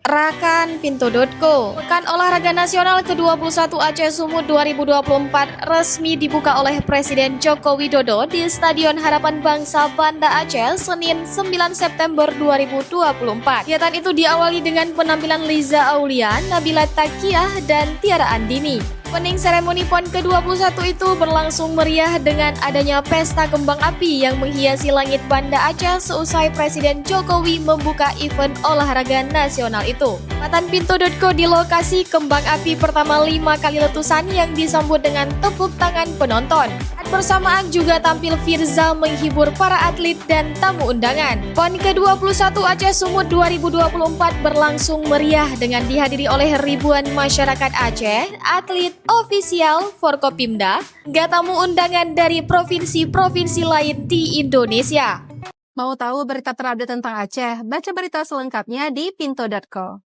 Rakan Pintu.co. Pekan Olahraga Nasional ke-21 Aceh Sumut 2024 resmi dibuka oleh Presiden Joko Widodo di Stadion Harapan Bangsa Banda Aceh Senin 9 September 2024. Kegiatan itu diawali dengan penampilan Liza Aulia, Nabila Takiyah, dan Tiara Andini. Opening seremoni PON ke-21 itu berlangsung meriah dengan adanya pesta kembang api yang menghiasi langit Banda Aceh seusai Presiden Jokowi membuka event olahraga nasional itu. Matan Pintu.co di lokasi kembang api pertama 5 kali letusan yang disambut dengan tepuk tangan penonton. Bersamaan juga tampil Firza menghibur para atlet dan tamu undangan. PON ke-21 Aceh Sumut 2024 berlangsung meriah dengan dihadiri oleh ribuan masyarakat Aceh, atlet, ofisial, Forkopimda, hingga tamu undangan dari provinsi-provinsi lain di Indonesia. Mau tahu berita terupdate tentang Aceh? Baca berita selengkapnya di Pintu.co.